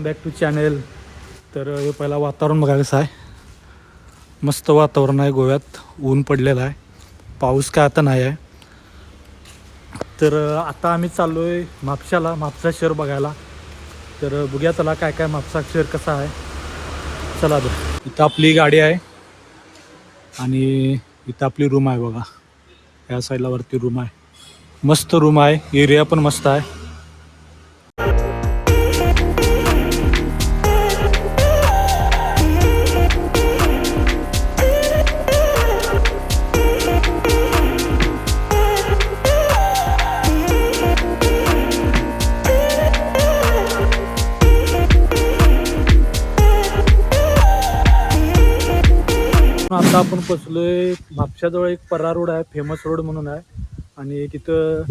Back to channel. तर हे पहिला वातावरण बघा कसं आहे. मस्त वातावरण आहे गोव्यात. ऊन पडलेलं आहे. पाऊस काय आता नाही आहे. तर आता आम्ही चाललो आहे म्हापशाला, म्हापसा शहर बघायला. तर बघूया चला काय काय म्हापसा शहर कसा आहे. चला तर इथं आपली गाडी आहे आणि इथं आपली रूम आहे बघा. या साईडला वरती रूम आहे. मस्त रूम आहे. एरिया पण मस्त आहे. आता आपण पोचलोय म्हापशाजवळ. एक पर्रा रोड आहे, फेमस रोड म्हणून आहे. आणि तिथं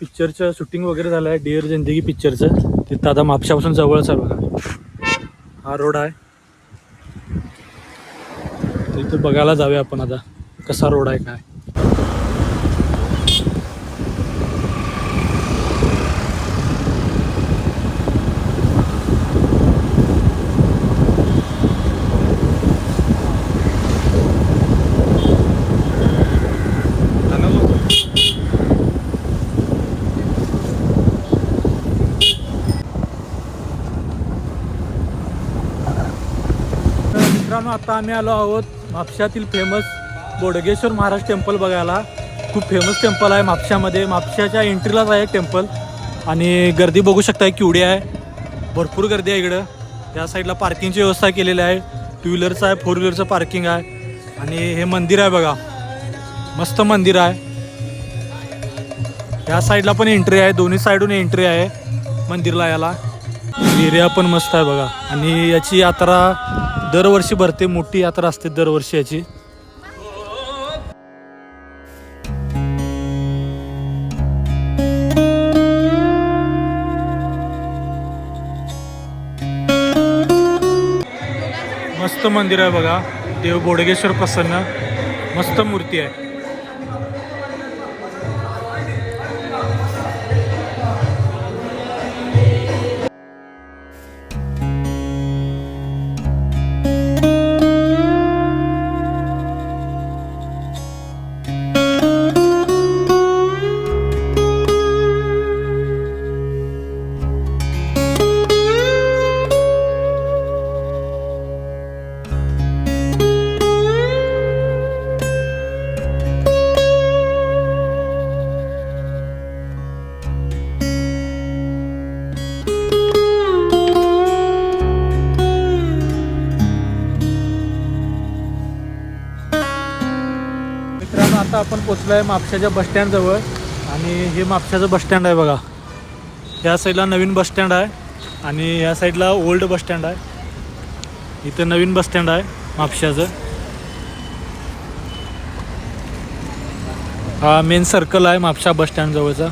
पिक्चरचं शूटिंग वगैरे झालं आहे, डिअर जिंदगी पिक्चरचं. तिथं आता म्हापशापासून जवळच आहे बघा. हा रोड आहे. तिथं बघायला जाऊया आपण आता कसा रोड आहे काय. मित्रांनो, आता आम्ही आलो आहोत म्हापशातील फेमस बोडगेश्वर महाराज टेम्पल बघायला. खूप फेमस टेम्पल आहे म्हापशामध्ये. म्हापशाच्या एंट्रीलाच आहे टेम्पल. आणि गर्दी बघू शकताय केवढी आहे. भरपूर गर्दी आहे इकडं. त्या साईडला पार्किंगची व्यवस्था केलेली आहे. टू व्हीलरचं आहे, फोर व्हीलरचं पार्किंग आहे. आणि हे मंदिर आहे बघा, मस्त मंदिर आहे. या साईडला पण एंट्री आहे, दोन्ही साईडून एंट्री आहे मंदिरला. याला एरिया पण मस्त आहे बघा. आणि याची यात्रा दरवर्षी भरते. मोठी यात्रा असते दरवर्षी याची. मस्त मंदिर आहे बघा. देव बोडगेश्वर प्रसन्न, मस्त मूर्ती आहे. मित्रांनो, आता आपण पोचलो आहे म्हापशाच्या बसस्टँडजवळ. आणि हे म्हापशाचं बसस्टँड आहे बघा. या साईडला नवीन बसस्टँड आहे आणि या साईडला ओल्ड बसस्टँड आहे. इथं नवीन बसस्टँड आहे म्हापशाचं. हा मेन सर्कल आहे म्हापशा बसस्टँड जवळचा.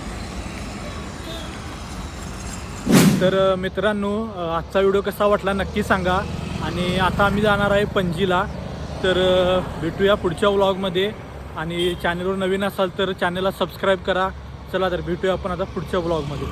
तर मित्रांनो, आजचा व्हिडिओ कसा वाटला नक्की सांगा. आणि आता आम्ही जाणार आहे पणजीला. तर भेटूया पुढच्या व्लॉगमध्ये. आणि चॅनलवर नवीन असाल तर चॅनलला सबस्क्राईब करा. चला तर भेटूया आपण आता पुढच्या व्लॉगमध्ये.